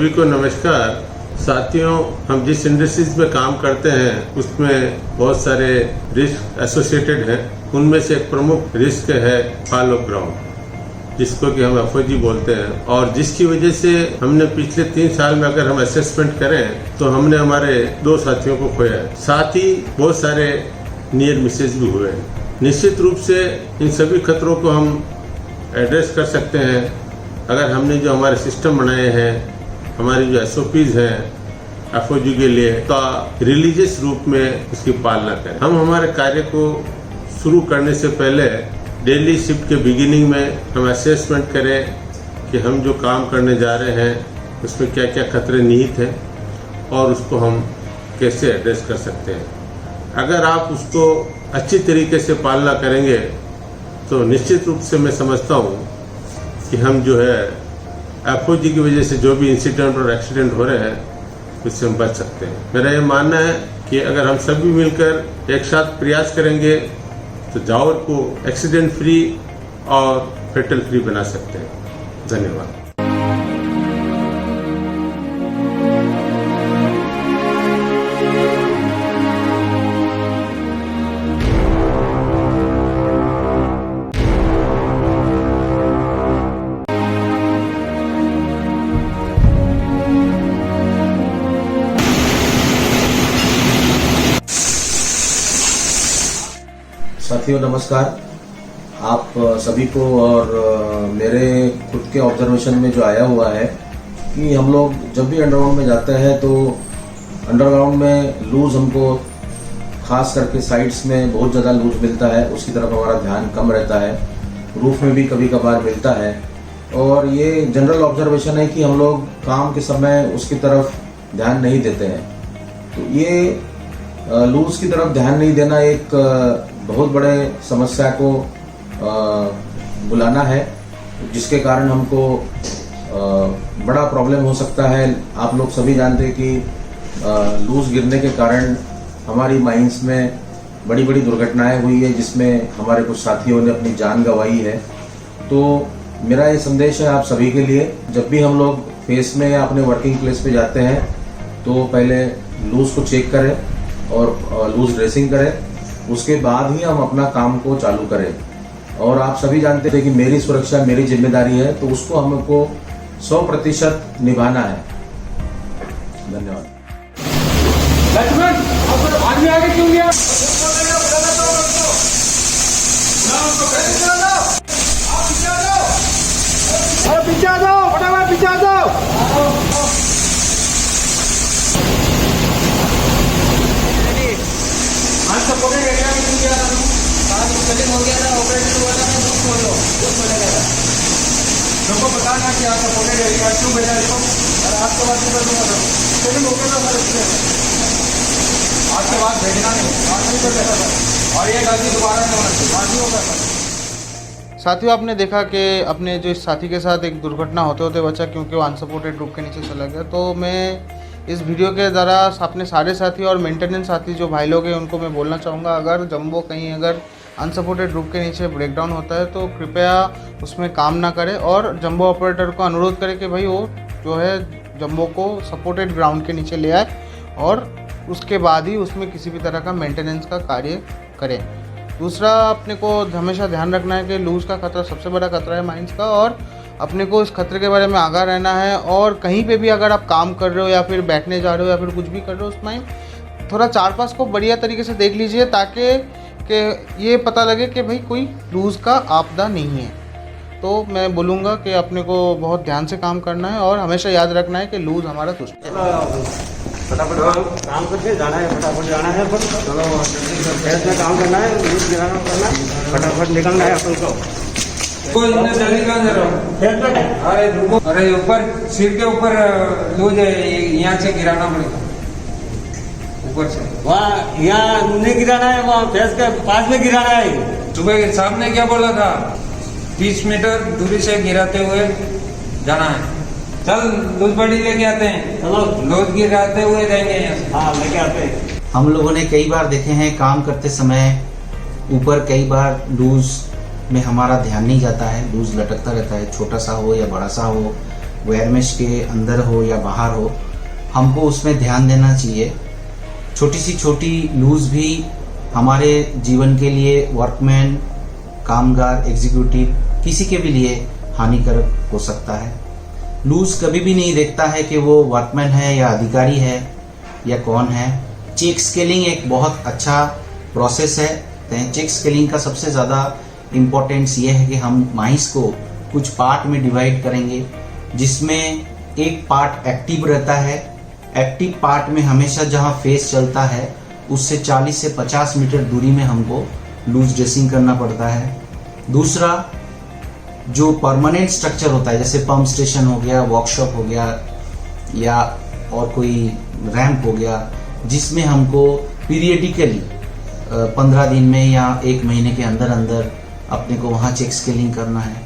सभी को नमस्कार। साथियों, हम जिस इंडस्ट्रीज में काम करते हैं उसमें बहुत सारे रिस्क एसोसिएटेड हैं। उनमें से एक प्रमुख रिस्क है फॉल ऑफ ग्राउंड, जिसको कि हम एफओजी बोलते हैं, और जिसकी वजह से हमने पिछले 3 साल में अगर हम असेसमेंट करें तो हमने हमारे 2 साथियों को खोया है। साथ ही बहुत सारे नियर मिसेज भी हुए हैं। निश्चित रूप से इन सभी खतरों को हम एड्रेस कर सकते हैं अगर हमने जो हमारे सिस्टम बनाए हैं, हमारी जो एसओपीज हैं एफओजी के लिए, तो रिलीजियस रूप में उसकी पालना करें। हम हमारे कार्य को शुरू करने से पहले डेली शिफ्ट के बिगिनिंग में हम असेसमेंट करें कि हम जो काम करने जा रहे हैं उसमें क्या क्या खतरे निहित हैं और उसको हम कैसे एड्रेस कर सकते हैं। अगर आप उसको अच्छी तरीके से पालना करेंगे तो निश्चित रूप से मैं समझता हूँ कि हम जो है एफओजी की वजह से जो भी इंसिडेंट और एक्सीडेंट हो रहे हैं उससे हम बच सकते हैं। मेरा ये मानना है कि अगर हम सभी मिलकर एक साथ प्रयास करेंगे तो जावर को एक्सीडेंट फ्री और फेटल फ्री बना सकते हैं। धन्यवाद। साथियों नमस्कार। आप सभी को और मेरे खुद के ऑब्जर्वेशन में जो आया हुआ है कि हम लोग जब भी अंडरग्राउंड में जाते हैं तो अंडरग्राउंड में लूज हमको खास करके साइड्स में बहुत ज़्यादा लूज मिलता है, उसकी तरफ हमारा ध्यान कम रहता है। रूफ में भी कभी कभार मिलता है और ये जनरल ऑब्जर्वेशन है कि हम लोग काम के समय उसकी तरफ ध्यान नहीं देते हैं। तो ये लूज की तरफ ध्यान नहीं देना एक बहुत बड़े समस्या को बुलाना है, जिसके कारण हमको बड़ा प्रॉब्लम हो सकता है। आप लोग सभी जानते हैं कि लूज गिरने के कारण हमारी माइंस में बड़ी बड़ी दुर्घटनाएं हुई है, जिसमें हमारे कुछ साथियों ने अपनी जान गंवाई है। तो मेरा ये संदेश है आप सभी के लिए, जब भी हम लोग फेस में या अपने वर्किंग प्लेस पे जाते हैं तो पहले लूज को चेक करें और लूज ड्रेसिंग करें, उसके बाद ही हम अपना काम को चालू करें। और आप सभी जानते हैं कि मेरी सुरक्षा मेरी जिम्मेदारी है, तो उसको हमको 100% निभाना है। धन्यवाद। लक्ष्मण, आदमी आगे क्यों गया? पीछे आ जाओ, फटाफट पीछे आ जाओ। सपोर्टेड एरिया में क्यों गया? कटिंग हो गया था, ऑपरेशन हुआ था, दुख बोलो, दुख बोलेगा। लोगों को बताना कि आप सपोर्टेड एरिया क्यों भेजा इसको, और आपके बाद कर दूंगा सर। कटिंग हो गया था सर, आपके बाद भेजना नहीं, आज नहीं कर देता सर, और ये गलती दोबारा नहीं होना चाहिए, आज नहीं होगा सर। साथियों, आपने देखा कि अपने जो इस साथी के साथ एक दुर्घटना होते होते बचा, क्योंकि वो अनसपोर्टेड रूप के नीचे चला गया। तो मैं इस वीडियो के द्वारा अपने सारे साथी और मेंटेनेंस साथी जो भाई लोग हैं उनको मैं बोलना चाहूँगा, अगर जंबो कहीं अगर अनसपोर्टेड रूप के नीचे ब्रेकडाउन होता है तो कृपया उसमें काम ना करें, और जंबो ऑपरेटर को अनुरोध करें कि भाई वो जो है जंबो को सपोर्टेड ग्राउंड के नीचे ले आए और उसके बाद ही उसमें किसी भी तरह का मेंटेनेंस का कार्य करें। दूसरा, अपने को हमेशा ध्यान रखना है कि लूज का खतरा सबसे बड़ा खतरा है माइंस का, और अपने को इस खतरे के बारे में आगाह रहना है। और कहीं पे भी अगर आप काम कर रहे हो या फिर बैठने जा रहे हो या फिर कुछ भी कर रहे हो, उसमें थोड़ा 4-5 को बढ़िया तरीके से देख लीजिए, ताकि ये पता लगे कि भाई कोई लूज़ का आपदा नहीं है। तो मैं बोलूँगा कि अपने को बहुत ध्यान से काम करना है और हमेशा याद रखना है कि लूज़ हमारा दुश्मन है। फटाफट काम करके जाना है, फटाफट जाना है, चलो काम करना है, करना है, फटाफट निकलना है अपन को। कोई जल्दी कहाँ जा रहा? अरे ऊपर सिर के ऊपर लूज है, यहाँ से गिराना पड़ेगा ऊपर से। वहाँ यहाँ नहीं गिराना है, वहाँ फेस के पास में गिराना है। सुबह साहब ने क्या बोला था? 30 मीटर दूरी से गिराते हुए जाना है। चल लूज बड़ी लेके आते हैं, चलो लूज गिराते हुए जाएंगे यहाँ से। हाँ लेके आते हैं। हम लोगों ने कई बार देखे हैं काम करते समय ऊपर कई बार लूज में हमारा ध्यान नहीं जाता है, लूज लटकता रहता है, छोटा सा हो या बड़ा सा हो, वेयरमेश के अंदर हो या बाहर हो, हमको उसमें ध्यान देना चाहिए। छोटी सी छोटी लूज भी हमारे जीवन के लिए, वर्कमैन, कामगार, एग्जीक्यूटिव, किसी के भी लिए हानिकारक हो सकता है। लूज कभी भी नहीं देखता है कि वो वर्कमैन है या अधिकारी है या कौन है। चेक स्केलिंग एक बहुत अच्छा प्रोसेस है। चेक स्केलिंग का सबसे ज़्यादा इम्पोर्टेंस ये है कि हम माइस को कुछ पार्ट में डिवाइड करेंगे, जिसमें एक पार्ट एक्टिव रहता है। एक्टिव पार्ट में हमेशा जहाँ फेस चलता है उससे 40 से 50 मीटर दूरी में हमको लूज ड्रेसिंग करना पड़ता है। दूसरा, जो परमानेंट स्ट्रक्चर होता है, जैसे पंप स्टेशन हो गया, वर्कशॉप हो गया या और कोई रैंप हो गया, जिसमें हमको पीरियडिकली 15 दिन में या 1 महीने के अंदर अंदर अपने को वहाँ चेक स्केलिंग करना है।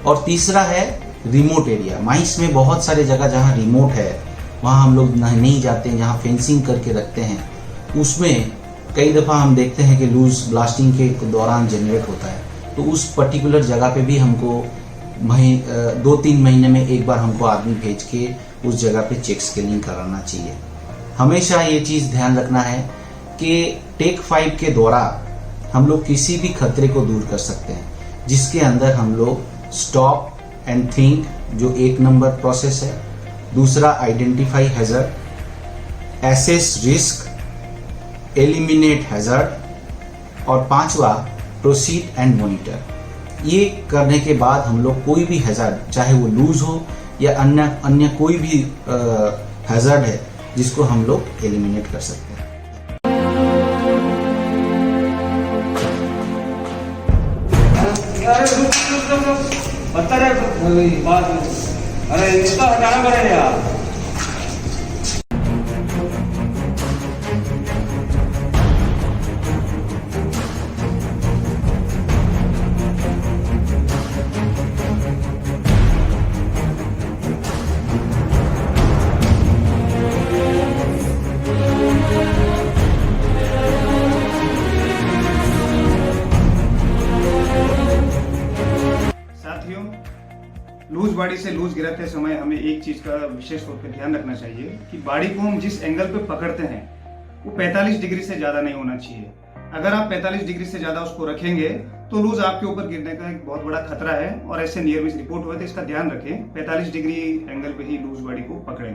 और तीसरा है रिमोट एरिया। माइंस में बहुत सारे जगह जहाँ रिमोट है वहाँ हम लोग नहीं जाते हैं, जहाँ फेंसिंग करके रखते हैं, उसमें कई दफ़ा हम देखते हैं कि लूज ब्लास्टिंग के दौरान जनरेट होता है। तो उस पर्टिकुलर जगह पे भी हमको 2-3 महीने में एक बार हमको आदमी भेज के उस जगह पे चेक स्केलिंग कराना चाहिए। हमेशा ये चीज़ ध्यान रखना है कि टेक 5 के दौरान हम लोग किसी भी खतरे को दूर कर सकते हैं, जिसके अंदर हम लोग स्टॉप एंड थिंक, जो 1 नंबर प्रोसेस है। दूसरा, identify hazard, assess risk, eliminate hazard, और 5वां, प्रोसीड एंड मॉनिटर। ये करने के बाद हम लोग कोई भी हैजर्ड, चाहे वो लूज हो या अन्य कोई भी हैजर्ड है, जिसको हम लोग एलिमिनेट कर सकते हैं। अरे इसका हटाना पड़ेगा यार। लूज बॉडी से लूज गिराते समय हमें एक चीज का विशेष तौर पे ध्यान रखना चाहिए कि बॉडी को हम जिस एंगल पे पकड़ते हैं वो 45 डिग्री से ज्यादा नहीं होना चाहिए। अगर आप 45 डिग्री से ज्यादा उसको रखेंगे तो लूज आपके ऊपर गिरने का एक बहुत बड़ा खतरा है और ऐसे नियर मिस रिपोर्ट हुए तो इसका ध्यान रखें। 45 डिग्री एंगल पे ही लूज बॉडी को पकड़ें।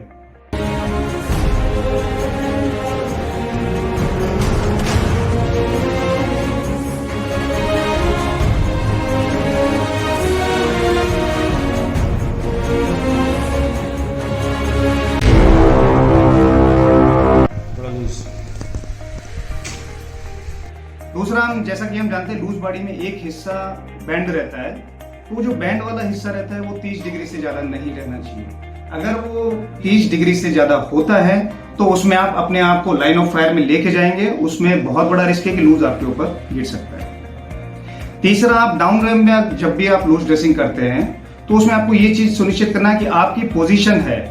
दूसरा, जैसा कि हम जानते हैं लूज बॉडी में एक हिस्सा बैंड रहता है, तो जो बैंड वाला हिस्सा रहता है वो 30 डिग्री से ज्यादा नहीं रहना चाहिए। अगर वो 30 डिग्री से ज्यादा होता है तो उसमें आप अपने आप को लाइन ऑफ फायर में लेके जाएंगे, उसमें बहुत बड़ा रिस्क है कि लूज आपके ऊपर गिर सकता है। तीसरा, आप डाउन रैंप में जब भी आप लूज ड्रेसिंग करते हैं तो उसमें आपको ये चीज सुनिश्चित करना है कि आपकी पोजीशन है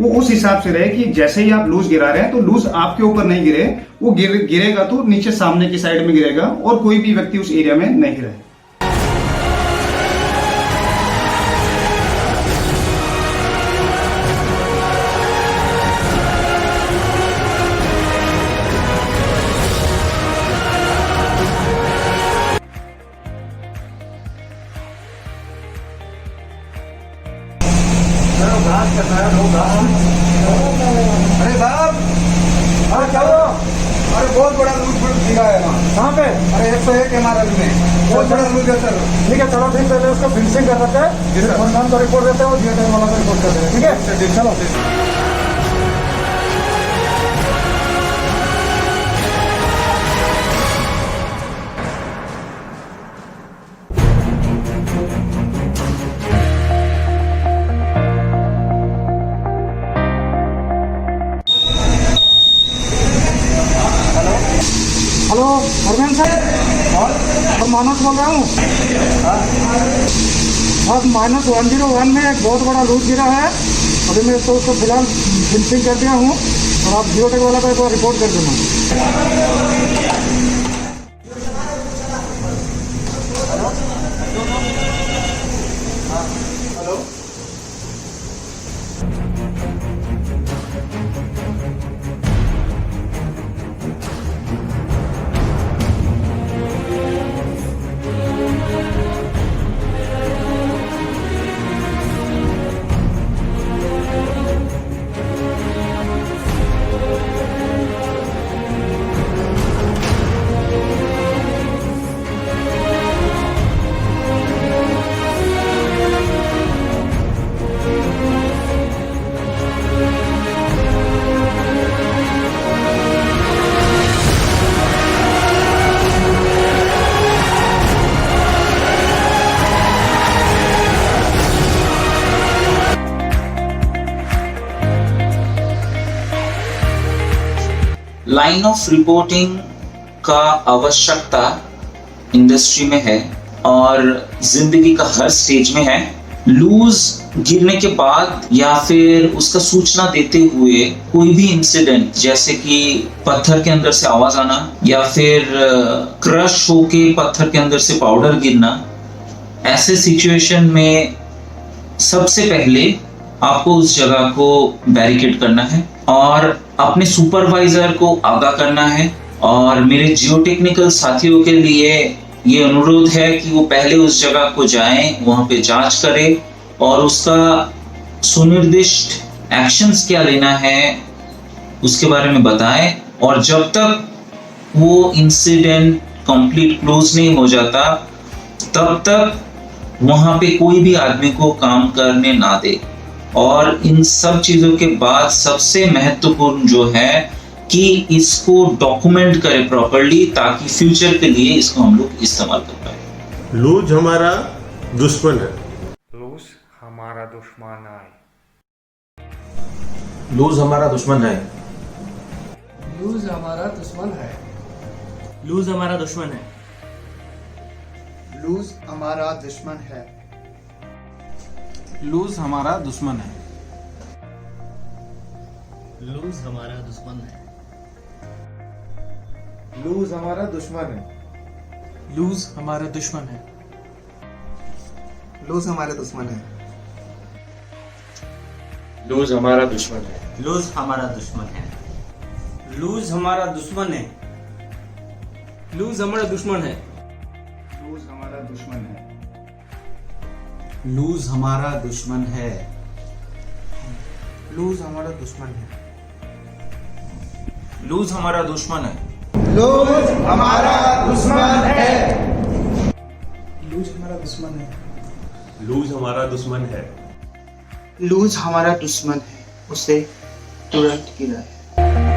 वो उस हिसाब से रहे कि जैसे ही आप लूज गिरा रहे हैं तो लूज आपके ऊपर नहीं गिरे, वो गिरेगा तो नीचे सामने की साइड में गिरेगा और कोई भी व्यक्ति उस एरिया में नहीं रहे। अरे साहब, अरे क्या हुआ? अरे बहुत बड़ा लूज दिखा है ना। कहाँ पे? अरे 101 MRL में बहुत बड़ा लूज है सर। ठीक है, चलो ठीक, पहले उसको फिनिशिंग कर सकते हैं, खानदान का रिपोर्ट देते हैं और जीएसटी वाला का रिपोर्ट करते हैं। ठीक है, चलो। हेलो हरमन साहब, और मानस बोल रहा हूँ। अब -101 में एक बहुत बड़ा लूज गिरा है। अभी मैं तो उसको फिलहाल फिनिशिंग कर दिया हूँ और आप जियोटेक वाला का एक बार रिपोर्ट कर देना। लाइन ऑफ रिपोर्टिंग का आवश्यकता इंडस्ट्री में है और जिंदगी का हर स्टेज में है। लूज गिरने के बाद या फिर उसका सूचना देते हुए कोई भी इंसिडेंट, जैसे कि पत्थर के अंदर से आवाज आना या फिर क्रश होके पत्थर के अंदर से पाउडर गिरना, ऐसे सिचुएशन में सबसे पहले आपको उस जगह को बैरिकेड करना है और अपने सुपरवाइजर को आगाह करना है। और मेरे जियोटेक्निकल साथियों के लिए ये अनुरोध है कि वो पहले उस जगह को जाएं, वहां पे जांच करें और उसका सुनिर्दिष्ट एक्शंस क्या लेना है उसके बारे में बताएं। और जब तक वो इंसिडेंट कंप्लीट क्लोज नहीं हो जाता तब तक वहां पे कोई भी आदमी को काम करने ना दे। और इन सब चीजों के बाद सबसे महत्वपूर्ण जो है कि इसको डॉक्यूमेंट करें प्रॉपर्ली, ताकि फ्यूचर के लिए इसको हम लोग इस्तेमाल कर पाए। लूज हमारा दुश्मन है। लूज हमारा दुश्मन है। लूज हमारा दुश्मन है। लूज हमारा दुश्मन है। लूज हमारा दुश्मन है। लूज हमारा दुश्मन है। लूज हमारा दुश्मन है। लूज हमारा दुश्मन है। लूज हमारा दुश्मन है। लूज हमारा दुश्मन है। लूज हमारे दुश्मन है। लूज हमारा दुश्मन है। लूज हमारा दुश्मन है। लूज हमारा दुश्मन है। लूज हमारा दुश्मन है। लूज हमारा दुश्मन है। लूज हमारा दुश्मन है। लूज हमारा दुश्मन है। लूज हमारा दुश्मन है। लूज हमारा दुश्मन है। लूज हमारा दुश्मन है। लूज हमारा दुश्मन है। लूज हमारा दुश्मन है, उसे तुरंत गिराए।